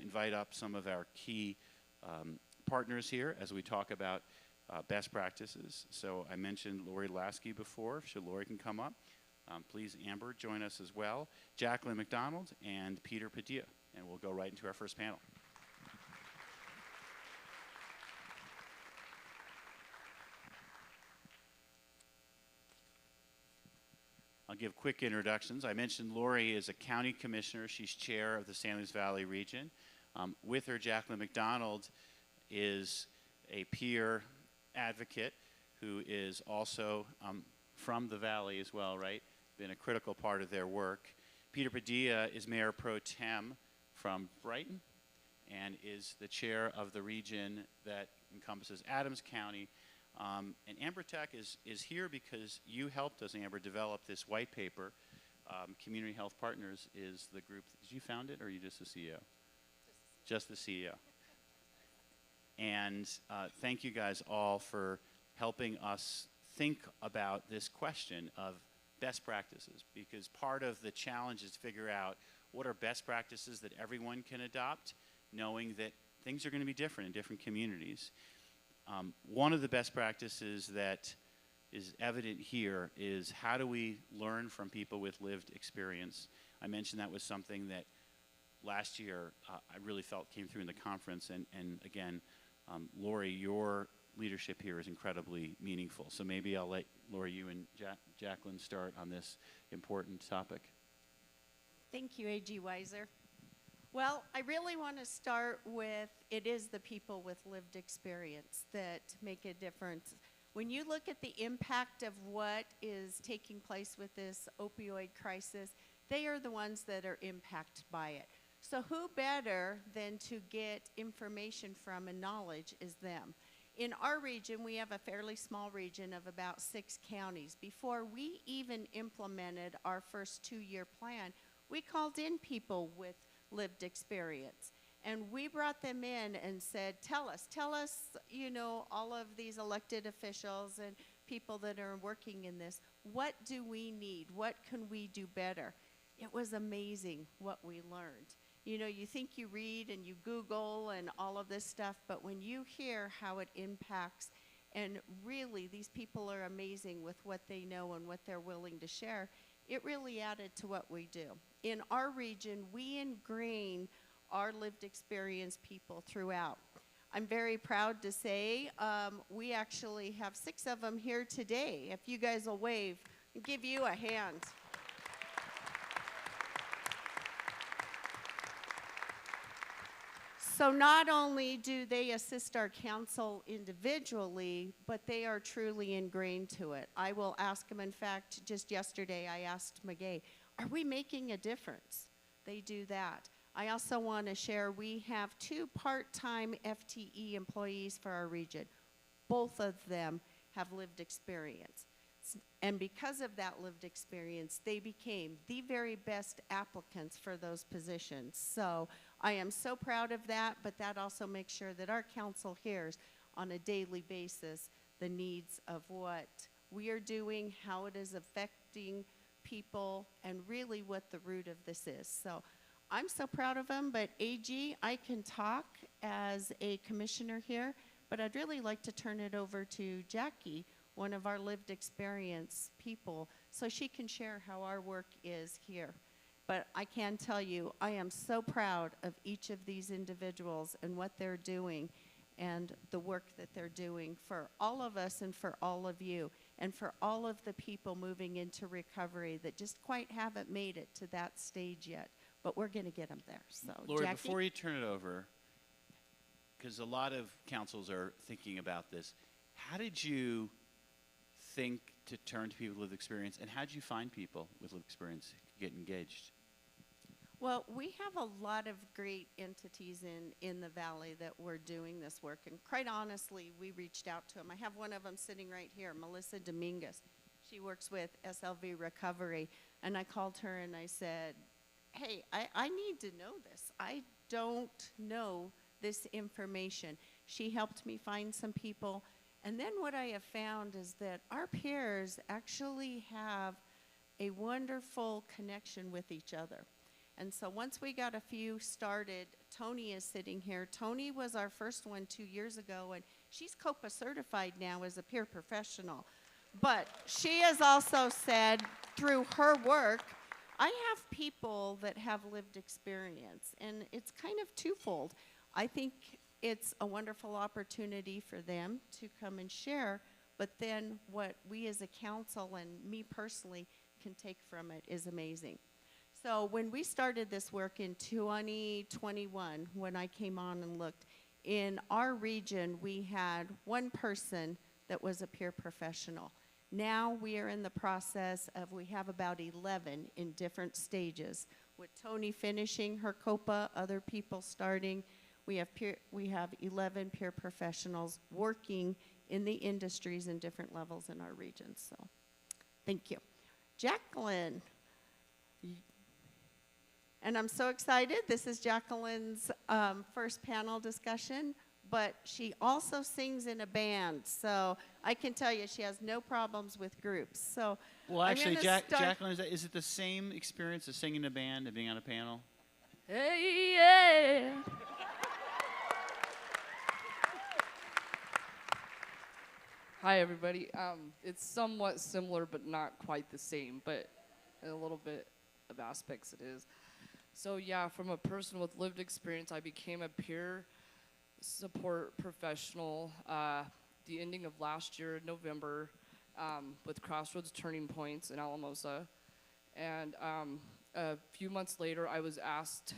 to invite up some of our key partners here as we talk about best practices. So I mentioned Lori Lasky before. Should Lori can come up. Please, Amber, join us as well. Jacqueline McDonald and Peter Padilla. And we'll go right into our first panel. I'll give quick introductions. I mentioned Lori is a county commissioner. She's chair of the San Luis Valley region. With her, Jacqueline McDonald is a peer advocate who is also from the Valley as well, right? Been a critical part of their work. Peter Padilla is Mayor Pro Tem from Brighton and is the chair of the region that encompasses Adams County. And Amber Tech is here because you helped us, Amber, develop this white paper. Community Health Partners is the group. Did you found it, or are you just the CEO? Just the CEO. And thank you guys all for helping us think about this question of best practices, because part of the challenge is to figure out what are best practices that everyone can adopt, knowing that things are going to be different in different communities. One of the best practices that is evident here is how do we learn from people with lived experience. I mentioned that was something that last year I really felt came through in the conference, and again, Lori, your leadership here is incredibly meaningful. So maybe I'll let Lori, you and Jacqueline start on this important topic. Thank you, A.G. Weiser. Well, I really want to start with it is the people with lived experience that make a difference. When you look at the impact of what is taking place with this opioid crisis, they are the ones that are impacted by it. So who better than to get information from and knowledge is them. In our region, we have a fairly small region of about 6 counties. Before we even implemented our first 2-year plan, we called in people with lived experience. And we brought them in and said, tell us, you know, all of these elected officials and people that are working in this, what do we need? What can we do better? It was amazing what we learned. You know, you think you read and you Google and all of this stuff, but when you hear how it impacts, and really these people are amazing with what they know and what they're willing to share, it really added to what we do. In our region, we ingrain our lived experience people throughout. I'm very proud to say we actually have 6 of them here today. If you guys will wave and give you a hand. So not only do they assist our council individually, but they are truly ingrained to it. I will ask them, in fact, just yesterday I asked Magay, are we making a difference? They do that. I also want to share, we have 2 part-time FTE employees for our region. Both of them have lived experience. And because of that lived experience, they became the very best applicants for those positions. So I am so proud of that, but that also makes sure that our council hears on a daily basis the needs of what we are doing, how it is affecting people, and really what the root of this is. So I'm so proud of them, but AG, I can talk as a commissioner here, but I'd really like to turn it over to Jackie, one of our lived experience people, so she can share how our work is here. But I can tell you, I am so proud of each of these individuals and what they're doing and the work that they're doing for all of us and for all of you and for all of the people moving into recovery that just quite haven't made it to that stage yet. But we're going to get them there. So, Lori, Jackie? before you turn it over, because a lot of councils are thinking about this, how did you think to turn to people with lived experience, and how did you find people with lived experience to get engaged? Well, we have a lot of great entities in the Valley that were doing this work, and quite honestly, we reached out to them. I have one of them sitting right here, Melissa Dominguez. She works with SLV Recovery, and I called her and I said, hey, I need to know this. I don't know this information. She helped me find some people, and then what I have found is that our peers actually have a wonderful connection with each other. And so once we got a few started, Tony is sitting here. Tony was our first one 2 years ago, and she's COPA certified now as a peer professional. But she has also said through her work, I have people that have lived experience, and it's kind of twofold. I think it's a wonderful opportunity for them to come and share, but then what we as a council and me personally can take from it is amazing. So when we started this work in 2021, when I came on and looked, in our region we had one person that was a peer professional. Now we are in the process of, we have about 11 in different stages, with Tony finishing her COPA, other people starting. We have 11 peer professionals working in the industries in different levels in our region. So thank you. Jacqueline. And I'm so excited. This is Jacqueline's first panel discussion, but she also sings in a band. So I can tell you she has no problems with groups. So well, actually, Jacqueline, is it the same experience as singing in a band and being on a panel? Hey, yeah. Hi, everybody. It's somewhat similar, but not quite the same, but in a little bit of aspects it is. So yeah, from a person with lived experience, I became a peer support professional the ending of last year in November with Crossroads Turning Points in Alamosa. And a few months later, I was asked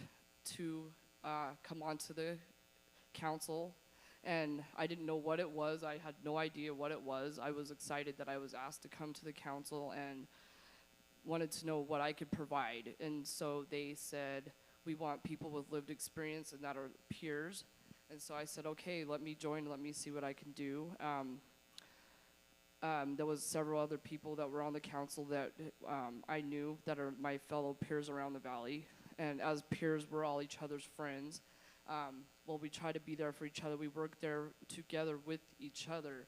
to come onto the council, and I didn't know what it was. I had no idea what it was. I was excited that I was asked to come to the council and wanted to know what I could provide. And so they said, we want people with lived experience and that are peers. And so I said, okay, let me join, let me see what I can do. There was several other people that were on the council that I knew that are my fellow peers around the valley. And as peers, we're all each other's friends. Well, we try to be there for each other. We work there together with each other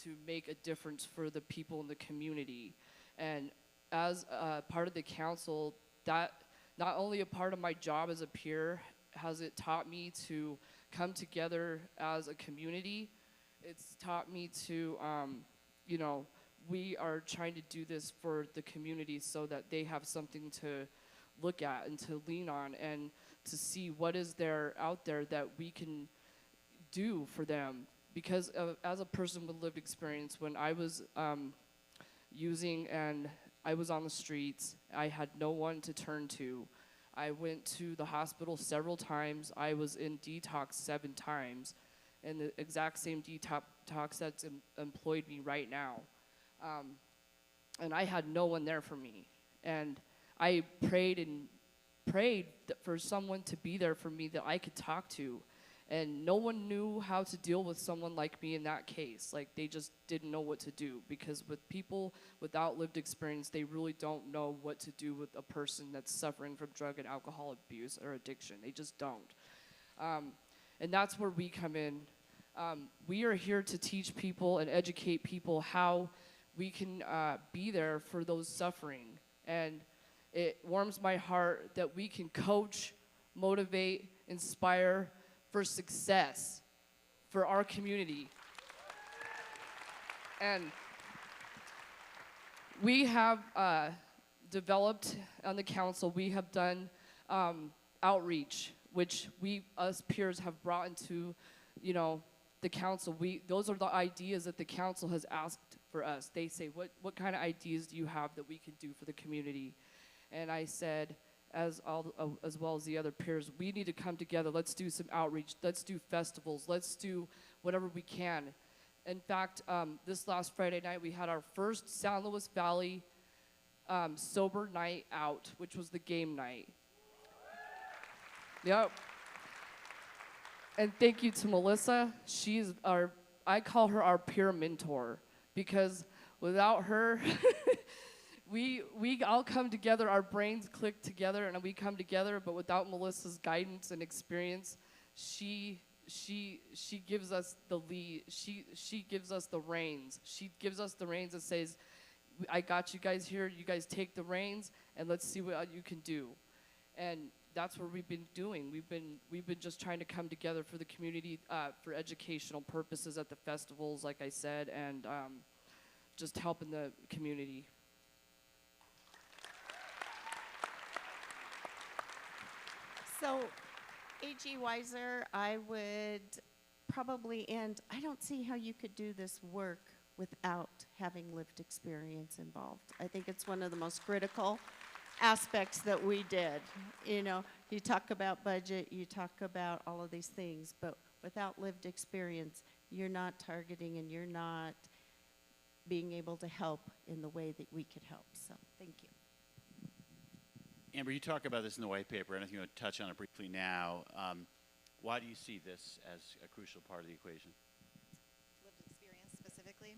to make a difference for the people in the community. And as part of the council, that not only a part of my job as a peer has it taught me to come together as a community, it's taught me to, you know, we are trying to do this for the community so that they have something to look at and to lean on and to see what is there out there that we can do for them. Because as a person with lived experience, when I was using and I was on the streets, I had no one to turn to. I went to the hospital several times. I was in detox 7 times, and the exact same detox that's employed me right now. And I had no one there for me. And I prayed and prayed for someone to be there for me that I could talk to. And no one knew how to deal with someone like me in that case. Like, they just didn't know what to do. Because with people without lived experience, they really don't know what to do with a person that's suffering from drug and alcohol abuse or addiction. They just don't. And that's where we come in. We are here to teach people and educate people how we can be there for those suffering. And it warms my heart that we can coach, motivate, inspire for success for our community. And we have developed on the council, we have done outreach, which we, us peers, have brought into, you know, the council. Those are the ideas that the council has asked for us. They say, what kind of ideas do you have that we can do for the community? And I said, as well as the other peers, we need to come together. Let's do some outreach. Let's do festivals. Let's do whatever we can. In fact, this last Friday night, we had our first San Luis Valley sober night out, which was the game night. Yep. And thank you to Melissa. She's I call her our peer mentor, because without her, we all come together, our brains click together, and we come together, but without Melissa's guidance and experience, she gives us the lead. She gives us the reins. She gives us the reins and says, I got you guys here, you guys take the reins, and let's see what you can do. And that's what we've been doing. We've been just trying to come together for the community, for educational purposes at the festivals, like I said, and just helping the community. So, A.G. Weiser, I would probably end, I don't see how you could do this work without having lived experience involved. I think it's one of the most critical aspects that we did. You know, you talk about budget, you talk about all of these things, but without lived experience, you're not targeting and you're not being able to help in the way that we could help. So, thank you. Amber, you talk about this in the white paper, and I think you want to touch on it briefly now. Why do you see this as a crucial part of the equation? Lived experience specifically.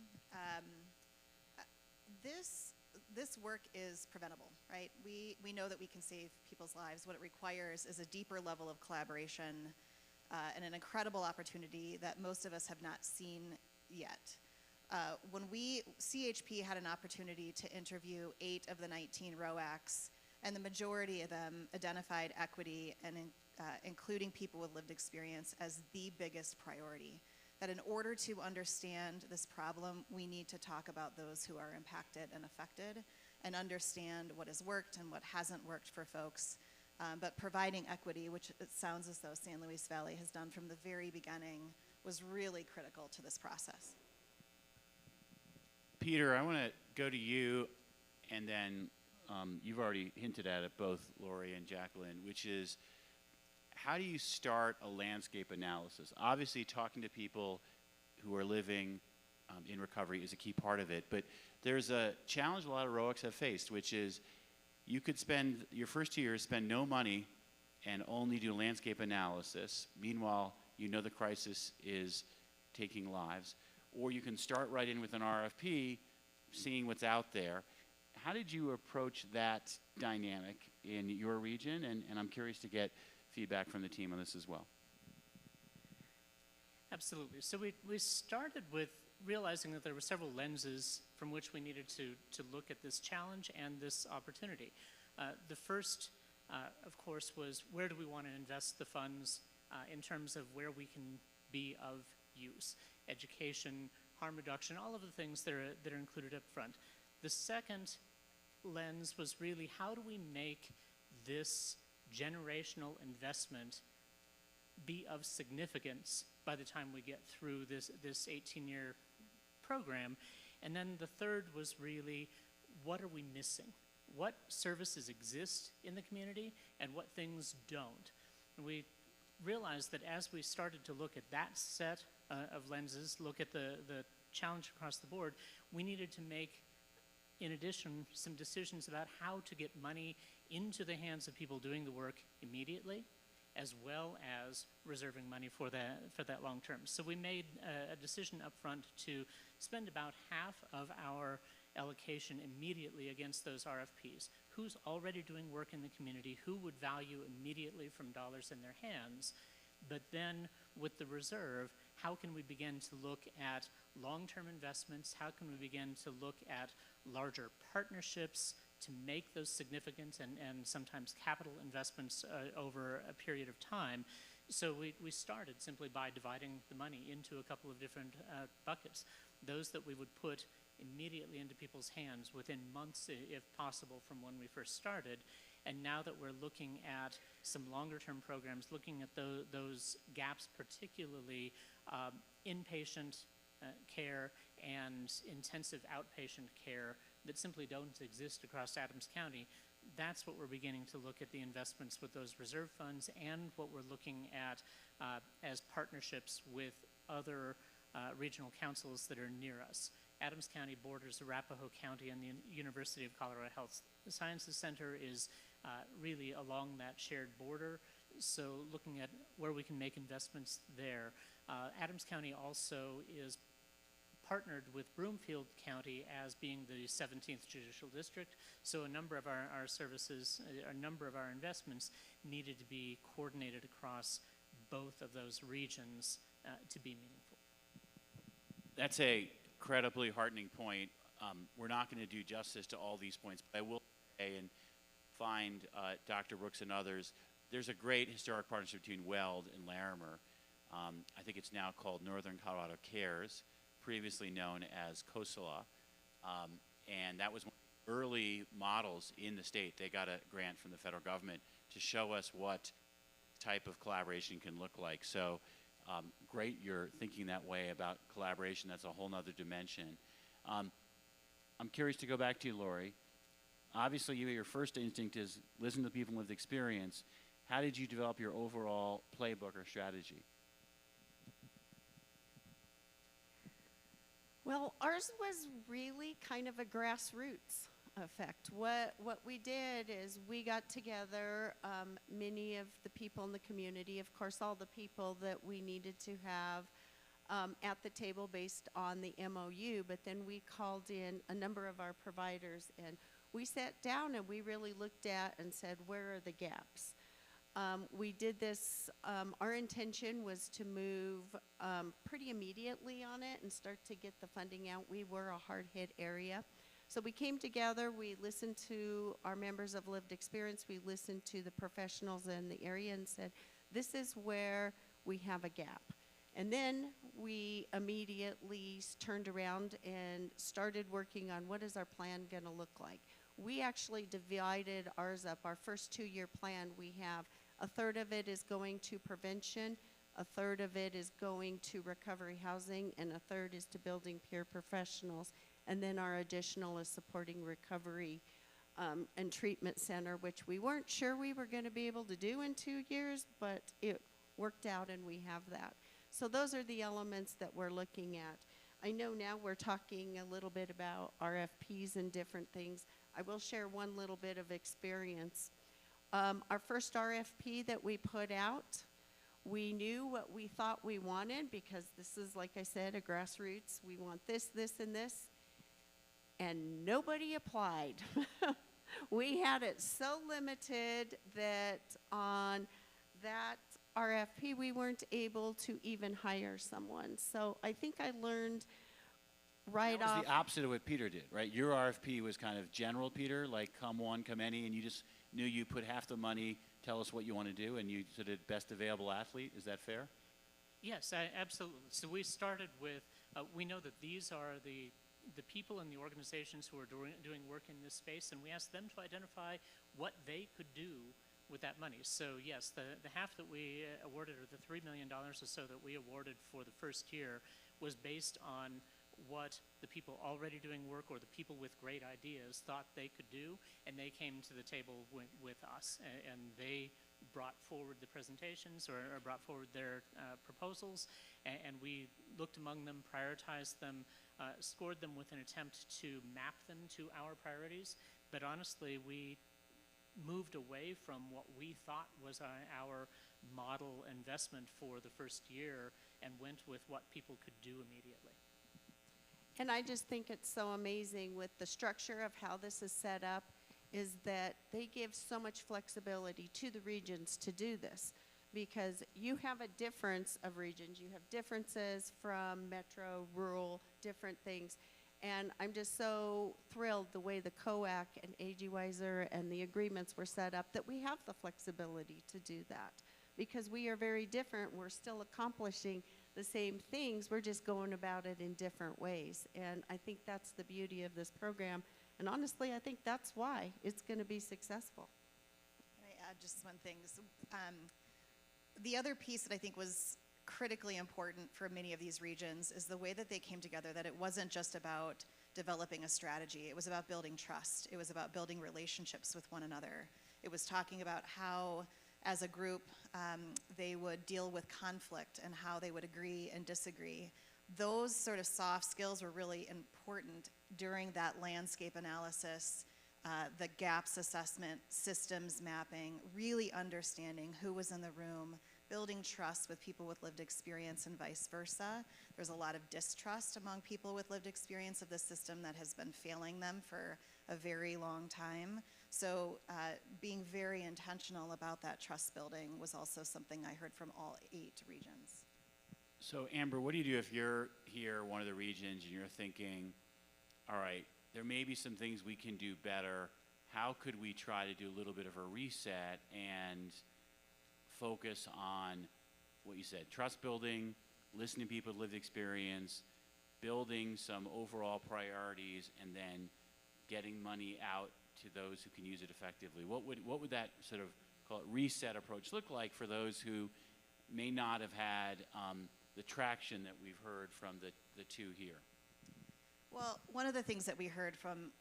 This work is preventable, right? We know that we can save people's lives. What it requires is a deeper level of collaboration and an incredible opportunity that most of us have not seen yet. When CHP had an opportunity to interview 8 of the 19 ROACs, and the majority of them identified equity and including people with lived experience as the biggest priority. That in order to understand this problem, we need to talk about those who are impacted and affected and understand what has worked and what hasn't worked for folks. But providing equity, which it sounds as though San Luis Valley has done from the very beginning, was really critical to this process. Peter, I want to go to you, and then you've already hinted at it, both Lori and Jacqueline, which is, how do you start a landscape analysis? Obviously, talking to people who are living in recovery is a key part of it, but there's a challenge a lot of ROACs have faced, which is you could spend your first 2 years, spend no money, and only do landscape analysis. Meanwhile, you know the crisis is taking lives. Or you can start right in with an RFP, seeing what's out there. How did you approach that dynamic in your region? And I'm curious to get feedback from the team on this as well. Absolutely. So we started with realizing that there were several lenses from which we needed to look at this challenge and this opportunity. The first, of course, was where do we want to invest the funds in terms of where we can be of use, education, harm reduction, all of the things that are included up front. The second lens was really how do we make this generational investment be of significance by the time we get through this 18-year program. And then the third was really, what are we missing? What services exist in the community and what things don't? And we realized that as we started to look at that set of lenses, look at the challenge across the board, we needed to make, in addition, some decisions about how to get money into the hands of people doing the work immediately, as well as reserving money for that long term. So we made a decision up front to spend about half of our allocation immediately against those RFPs. Who's already doing work in the community, who would value immediately from dollars in their hands, but then with the reserve, how can we begin to look at long-term investments? How can we begin to look at larger partnerships to make those significant and sometimes capital investments over a period of time? So we started simply by dividing the money into a couple of different buckets. Those that we would put immediately into people's hands within months, if possible, from when we first started. And now that we're looking at some longer-term programs, looking at those gaps, particularly inpatient care and intensive outpatient care that simply don't exist across Adams County, that's what we're beginning to look at the investments with those reserve funds and what we're looking at as partnerships with other regional councils that are near us. Adams County borders Arapahoe County, and the University of Colorado Health Sciences Center is really along that shared border. So looking at where we can make investments there. Adams County also is partnered with Broomfield County as being the 17th Judicial District. So a number of our services, a number of our investments needed to be coordinated across both of those regions to be meaningful. That's a incredibly heartening point. We're not going to do justice to all these points, but I will say and find Dr. Brooks and others, there's a great historic partnership between Weld and Larimer. I think it's now called Northern Colorado Cares, previously known as COSALA. And that was one of the early models in the state. They got a grant from the federal government to show us what type of collaboration can look like. So great you're thinking that way about collaboration. That's a whole nother dimension. I'm curious to go back to you, Lori. Obviously, your first instinct is listen to people with experience. How did you develop your overall playbook or strategy? Well, ours was really kind of a grassroots effect. What we did is we got together many of the people in the community, of course, all the people that we needed to have at the table based on the MOU, but then we called in a number of our providers, and we sat down and we really looked at and said, where are the gaps? We did this, our intention was to move pretty immediately on it and start to get the funding out. We were a hard-hit area. So we came together, we listened to our members of lived experience, we listened to the professionals in the area and said, this is where we have a gap. And then we immediately turned around and started working on what is our plan gonna look like. We actually divided ours up. Our first 2-year plan, we have a third of it is going to prevention, a third of it is going to recovery housing, and a third is to building peer professionals. And then our additional is supporting recovery and treatment center, which we weren't sure we were going to be able to do in 2 years, but it worked out and we have that. So those are the elements that we're looking at. I know now we're talking a little bit about RFPs and different things. I will share one little bit of experience. Our first RFP that we put out, we knew what we thought we wanted because this is, like I said, a grassroots. We want this, this, and this. And nobody applied. We had it so limited that on that RFP, we weren't able to even hire someone. So I think I learned right off. That was the opposite of what Peter did, right? Your RFP was kind of general, Peter, like come one, come any, and you just knew you put half the money, tell us what you want to do, and you sort of best available athlete. Is that fair? Yes, absolutely. So we started with, we know that these are the people and the organizations who are doing work in this space, and we asked them to identify what they could do with that money. So yes, the half that we awarded, or the $3 million or so that we awarded for the first year, was based on what the people already doing work or the people with great ideas thought they could do, and they came to the table with us, and they brought forward the presentations or brought forward their proposals, and we looked among them, prioritized them, scored them with an attempt to map them to our priorities. But honestly, we moved away from what we thought was our model investment for the first year and went with what people could do immediately. And I just think it's so amazing with the structure of how this is set up is that they give so much flexibility to the regions to do this because you have a difference of regions. You have differences from metro, rural, different things. And I'm just so thrilled the way the COAC and AG Weiser and the agreements were set up that we have the flexibility to do that because we are very different. We're still accomplishing the same things. We're just going about it in different ways. And I think that's the beauty of this program. And honestly, I think that's why it's going to be successful. Can I add just one thing? So, the other piece that I think was critically important for many of these regions is the way that they came together, that it wasn't just about developing a strategy. It was about building trust. It was about building relationships with one another. It was talking about how, as a group, they would deal with conflict and how they would agree and disagree. Those sort of soft skills were really important during that landscape analysis, the gaps assessment, systems mapping, really understanding who was in the room, building trust with people with lived experience and vice versa. There's a lot of distrust among people with lived experience of the system that has been failing them for a very long time. So being very intentional about that trust building was also something I heard from all 8 regions. So Amber, what do you do if you're here, one of the regions, and you're thinking, all right, there may be some things we can do better. How could we try to do a little bit of a reset and focus on what you said, trust building, listening to people with lived experience, building some overall priorities, and then getting money out to those who can use it effectively. What would that sort of, call it, reset approach look like for those who may not have had the traction that we've heard from the two here? Well, one of the things that we heard from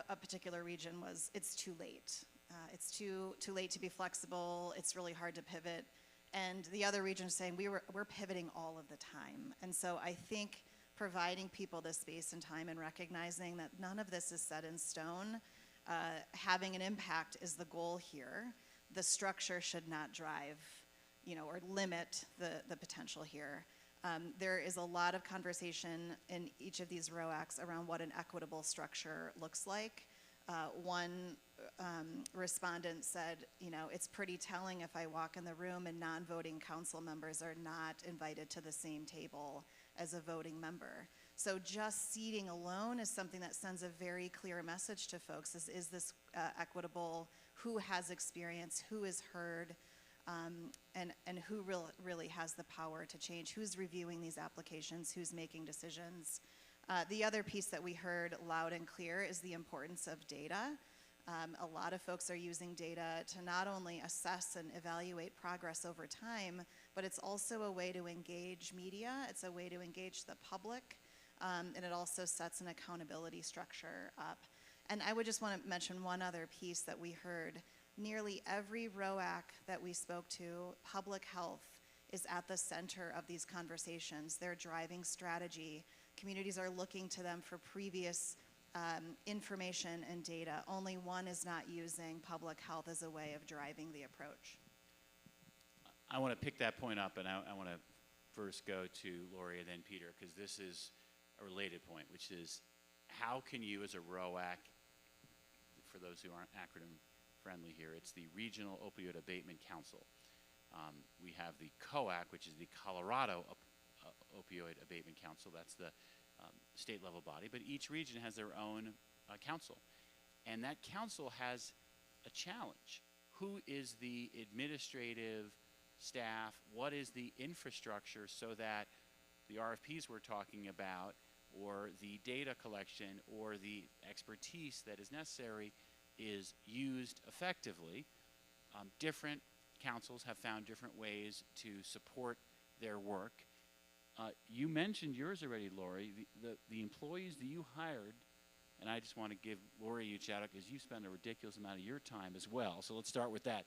a particular region was it's too late. It's too late to be flexible. It's really hard to pivot. And the other region is saying we're pivoting all of the time. And so I think providing people this space and time and recognizing that none of this is set in stone, having an impact is the goal here. The structure should not drive, or limit the potential here. There is a lot of conversation in each of these ROACs around what an equitable structure looks like. One respondent said, it's pretty telling if I walk in the room and non-voting council members are not invited to the same table as a voting member. So just seating alone is something that sends a very clear message to folks. Is this equitable? Who has experience? Who is heard? And who really has the power to change? Who's reviewing these applications? Who's making decisions? The other piece that we heard loud and clear is the importance of data. A lot of folks are using data to not only assess and evaluate progress over time, but it's also a way to engage media. It's a way to engage the public, and it also sets an accountability structure up. And I would just want to mention one other piece that we heard. Nearly every ROAC that we spoke to, public health is at the center of these conversations. They're driving strategy. Communities are looking to them for previous information and data. Only one is not using public health as a way of driving the approach. I want to pick that point up, and I want to first go to Lori and then Peter, because this is a related point, which is how can you as a ROAC, for those who aren't acronym friendly here, it's the Regional Opioid Abatement Council. We have the COAC, which is the Colorado Opioid Abatement Council. That's the state level body, but each region has their own council. And that council has a challenge. Who is the administrative staff? What is the infrastructure so that the RFPs we're talking about, or the data collection, or the expertise that is necessary is used effectively? Different councils have found different ways to support their work. You mentioned yours already, Lori. The employees that you hired, and I just want to give Lori a huge shout out because you spend a ridiculous amount of your time as well. So let's start with that.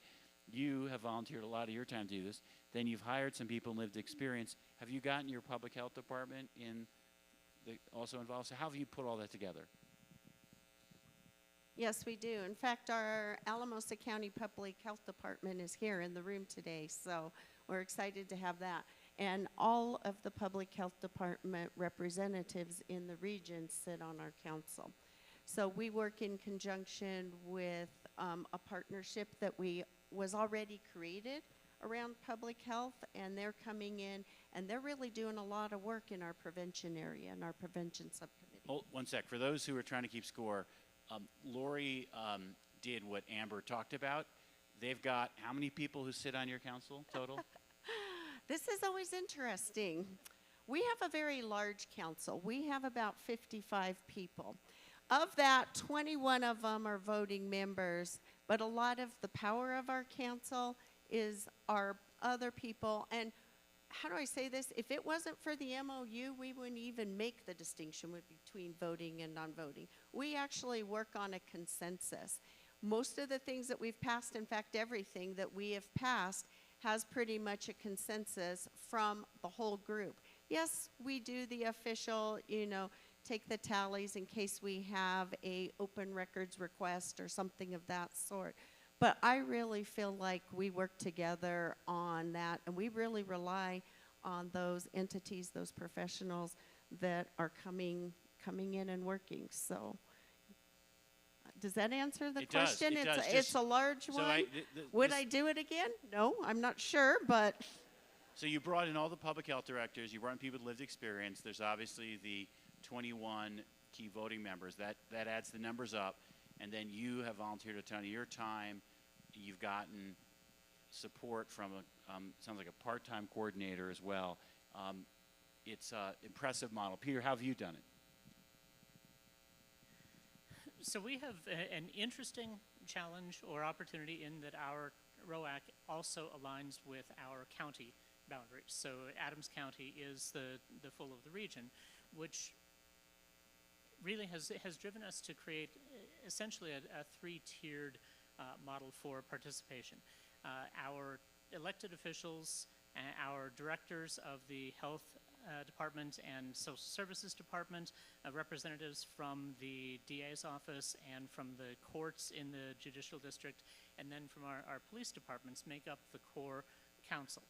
You have volunteered a lot of your time to do this. Then you've hired some people and lived experience. Have you gotten your public health department also involved? So how have you put all that together? Yes, we do. In fact, our Alamosa County Public Health Department is here in the room today, so we're excited to have that. And all of the public health department representatives in the region sit on our council. So we work in conjunction with a partnership that was already created around public health, and they're coming in, and they're really doing a lot of work in our prevention area, in our prevention subcommittee. Hold one sec. For those who are trying to keep score, Lori did what Amber talked about. They've got how many people who sit on your council total? This is always interesting. We have a very large council. We have about 55 people. Of that, 21 of them are voting members, but a lot of the power of our council is our other people. And how do I say this? If it wasn't for the MOU, we wouldn't even make the distinction between voting and non-voting. We actually work on a consensus. Most of the things that we've passed, in fact, everything that we have passed, has pretty much a consensus from the whole group. Yes, we do the official, take the tallies in case we have a open records request or something of that sort. But I really feel like we work together on that, and we really rely on those entities, those professionals that are coming in and working. So does that answer the question? It does. It's a large one. Would I do it again? No, I'm not sure, but. So you brought in all the public health directors. You brought in people with lived experience. There's obviously the 21 key voting members. That adds the numbers up. And then you have volunteered a ton of your time. You've gotten support from sounds like a part-time coordinator as well. It's an impressive model. Peter, how have you done it? So we have an interesting challenge or opportunity in that our ROAC also aligns with our county boundaries. So Adams County is the full of the region, which really has driven us to create essentially a three-tiered model for participation. Our elected officials, our directors of the health department and social services department, representatives from the DA's office and from the courts in the judicial district, and then from our police departments make up the core council.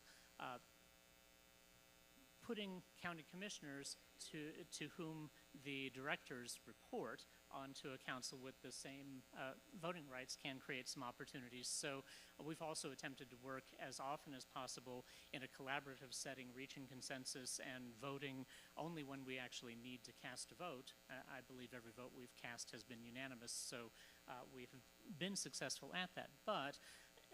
Putting county commissioners to whom the directors report onto a council with the same voting rights can create some opportunities. So we've also attempted to work as often as possible in a collaborative setting, reaching consensus and voting only when we actually need to cast a vote. I believe every vote we've cast has been unanimous, so we've been successful at that. But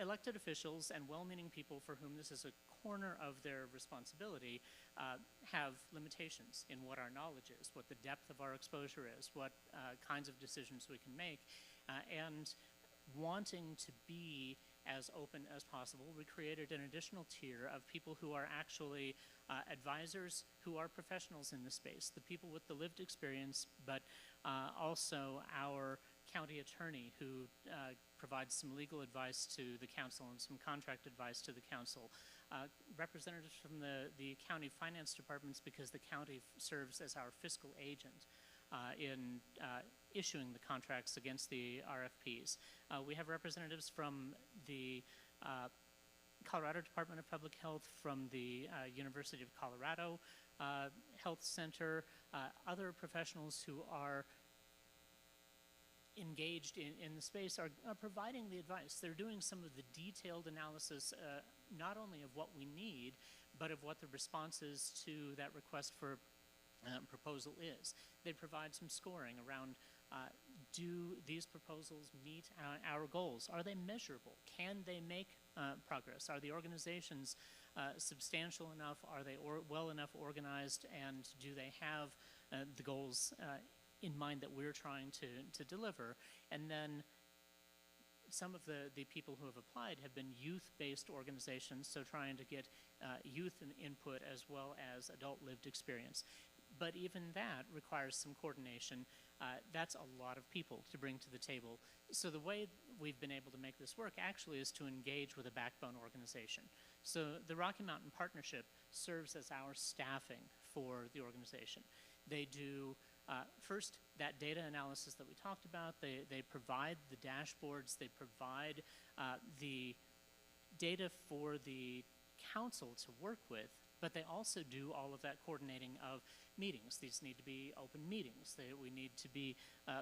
elected officials and well-meaning people for whom this is a corner of their responsibility have limitations in what our knowledge is, what the depth of our exposure is, what kinds of decisions we can make, and wanting to be as open as possible, we created an additional tier of people who are actually advisors, who are professionals in the space, the people with the lived experience, but also our county attorney who provides some legal advice to the council and some contract advice to the council. Representatives from the county finance departments, because the county serves as our fiscal agent in issuing the contracts against the RFPs. We have representatives from the Colorado Department of Public Health, from the University of Colorado Health Center, other professionals who are engaged in the space are providing the advice. They're doing some of the detailed analysis, not only of what we need, but of what the response is to that request for proposal is. They provide some scoring around, do these proposals meet our goals? Are they measurable? Can they make progress? Are the organizations substantial enough? Are they well enough organized? And do they have the goals in mind that we're trying to deliver? And then some of the people who have applied have been youth-based organizations, so trying to get youth input as well as adult lived experience. But even that requires some coordination. That's a lot of people to bring to the table. So the way we've been able to make this work actually is to engage with a backbone organization. So the Rocky Mountain Partnership serves as our staffing for the organization. They do first, that data analysis that we talked about. They provide the dashboards, they provide the data for the council to work with, but they also do all of that coordinating of meetings. These need to be open meetings. We need to be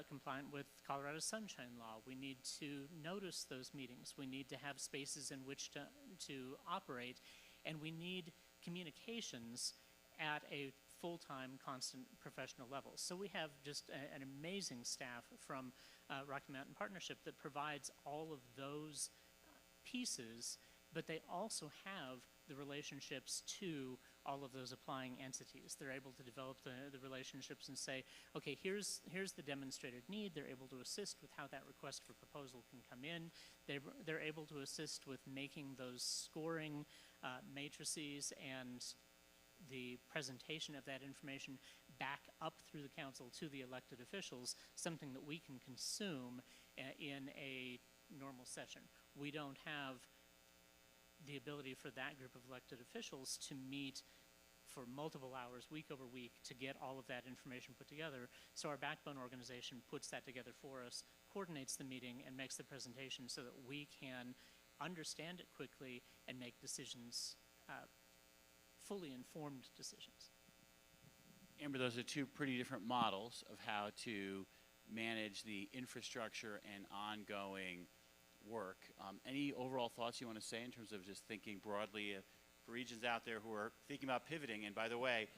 compliant with Colorado Sunshine Law. We need to notice those meetings. We need to have spaces in which to operate, and we need communications at a full-time, constant professional level. So we have just an amazing staff from Rocky Mountain Partnership that provides all of those pieces, but they also have the relationships to all of those applying entities. They're able to develop the relationships and say, okay, here's the demonstrated need. They're able to assist with how that request for proposal can come in. They're able to assist with making those scoring matrices and the presentation of that information back up through the council to the elected officials, something that we can consume in a normal session. We don't have the ability for that group of elected officials to meet for multiple hours, week over week, to get all of that information put together. So our backbone organization puts that together for us, coordinates the meeting, and makes the presentation so that we can understand it quickly and make decisions, fully informed decisions. Amber, those are two pretty different models of how to manage the infrastructure and ongoing work. Any overall thoughts you want to say in terms of just thinking broadly for regions out there who are thinking about pivoting? And by the way,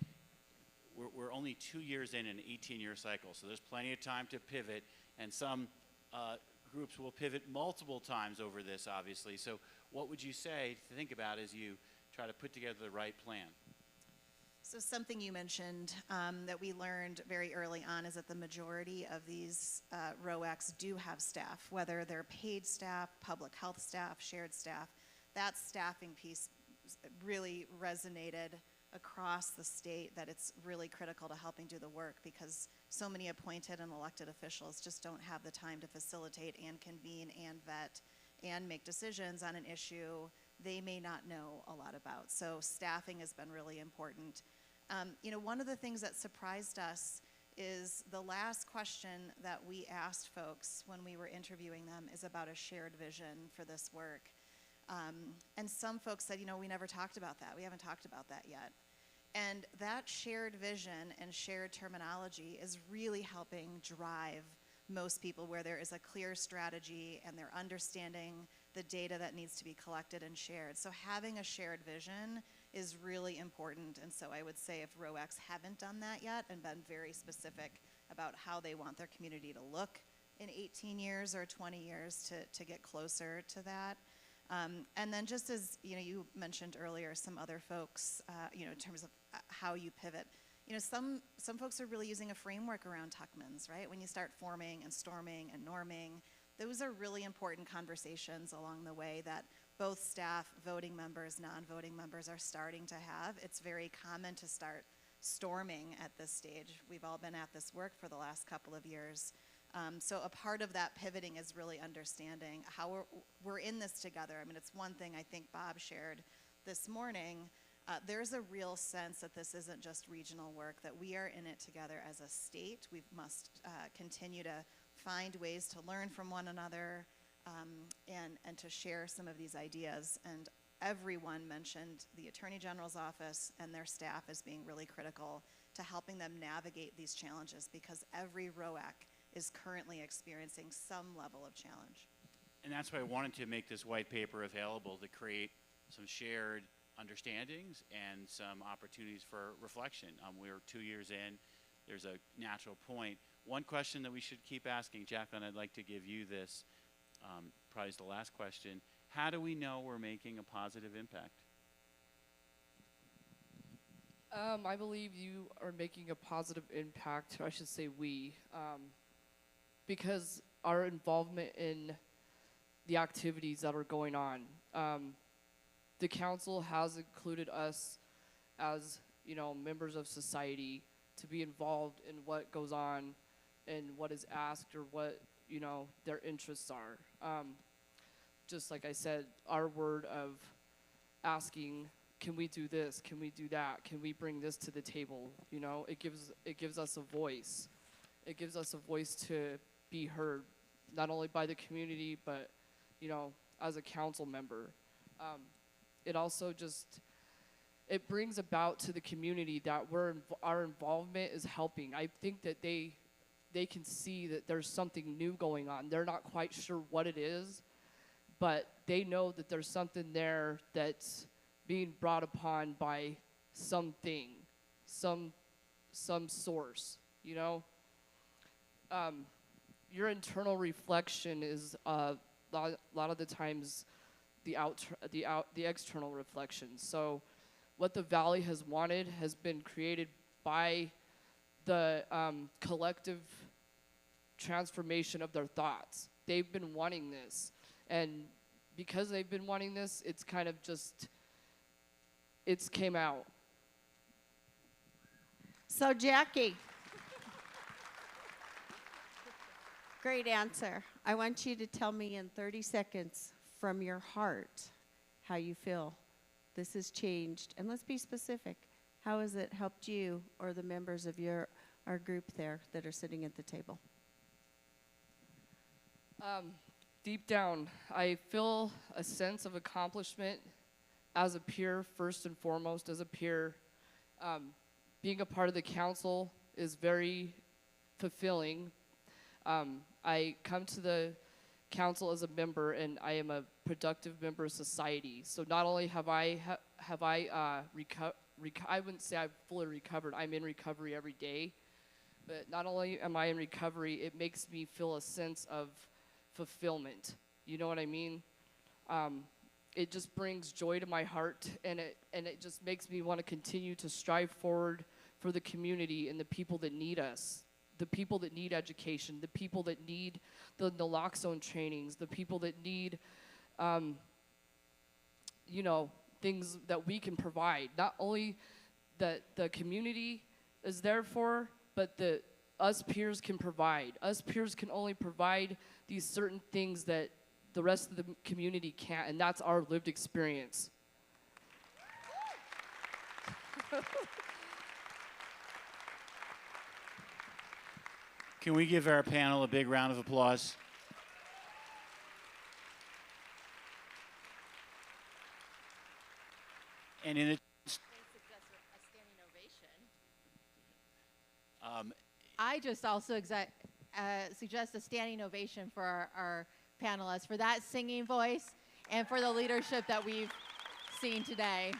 we're only 2 years in an 18-year cycle, so there's plenty of time to pivot, and some groups will pivot multiple times over this, obviously. So what would you say to think about as you try to put together the right plan? So something you mentioned that we learned very early on is that the majority of these ROACs do have staff, whether they're paid staff, public health staff, shared staff. That staffing piece really resonated across the state, that it's really critical to helping do the work, because so many appointed and elected officials just don't have the time to facilitate and convene and vet and make decisions on an issue they may not know a lot about. So staffing has been really important. One of the things that surprised us is the last question that we asked folks when we were interviewing them is about a shared vision for this work. And some folks said, we never talked about that. We haven't talked about that yet. And that shared vision and shared terminology is really helping drive most people, where there is a clear strategy and they're understanding the data that needs to be collected and shared. So having a shared vision is really important. And so I would say if ROACs haven't done that yet and been very specific about how they want their community to look in 18 years or 20 years to get closer to that. And then just as you mentioned earlier, some other folks, in terms of how you pivot, some folks are really using a framework around Tuckmans, right? When you start forming and storming and norming, those are really important conversations along the way that both staff, voting members, non-voting members are starting to have. It's very common to start storming at this stage. We've all been at this work for the last couple of years. So a part of that pivoting is really understanding how we're in this together. I mean, it's one thing I think Bob shared this morning. There's a real sense that this isn't just regional work, that we are in it together as a state. We must continue to find ways to learn from one another and to share some of these ideas. And everyone mentioned the Attorney General's office and their staff as being really critical to helping them navigate these challenges, because every ROAC is currently experiencing some level of challenge. And that's why I wanted to make this white paper available, to create some shared understandings and some opportunities for reflection. We're 2 years in. There's a natural point. One question that we should keep asking, Jacqueline, I'd like to give you this, probably is the last question. How do we know we're making a positive impact? I believe you are making a positive impact, or I should say we, because our involvement in the activities that are going on. The council has included us as, members of society to be involved in what goes on and what is asked, or what, their interests are. Just like I said, our word of asking, can we do this? Can we do that? Can we bring this to the table? It gives us a voice. It gives us a voice to be heard, not only by the community, but, as a council member. It also it brings about to the community that our involvement is helping. I think that they can see that there's something new going on. They're not quite sure what it is, but they know that there's something there that's being brought upon by something, some source, Your internal reflection is a lot of the times the external reflection. So what the Valley has wanted has been created by the collective transformation of their thoughts. They've been wanting this. And because they've been wanting this, it's kind of it's came out. So Jackie, great answer. I want you to tell me in 30 seconds from your heart how you feel this has changed. And let's be specific. How has it helped you or the members of our group there that are sitting at the table? Deep down, I feel a sense of accomplishment as a peer, first and foremost, as a peer. Being a part of the council is very fulfilling. I come to the council as a member, and I am a productive member of society. So not only have I I wouldn't say I've fully recovered. I'm in recovery every day. But not only am I in recovery, it makes me feel a sense of fulfillment. You know what I mean? it just brings joy to my heart, and it just makes me want to continue to strive forward for the community and the people that need us, the people that need education, the people that need the naloxone trainings, the people that need, you know, things that we can provide. Not only that the community is there for, but us peers can provide. Us peers can only provide these certain things that the rest of the community can't, and that's our lived experience. Can we give our panel a big round of applause? And in a I just also suggest a standing ovation for our panelists, for that singing voice and for the leadership that we've seen today.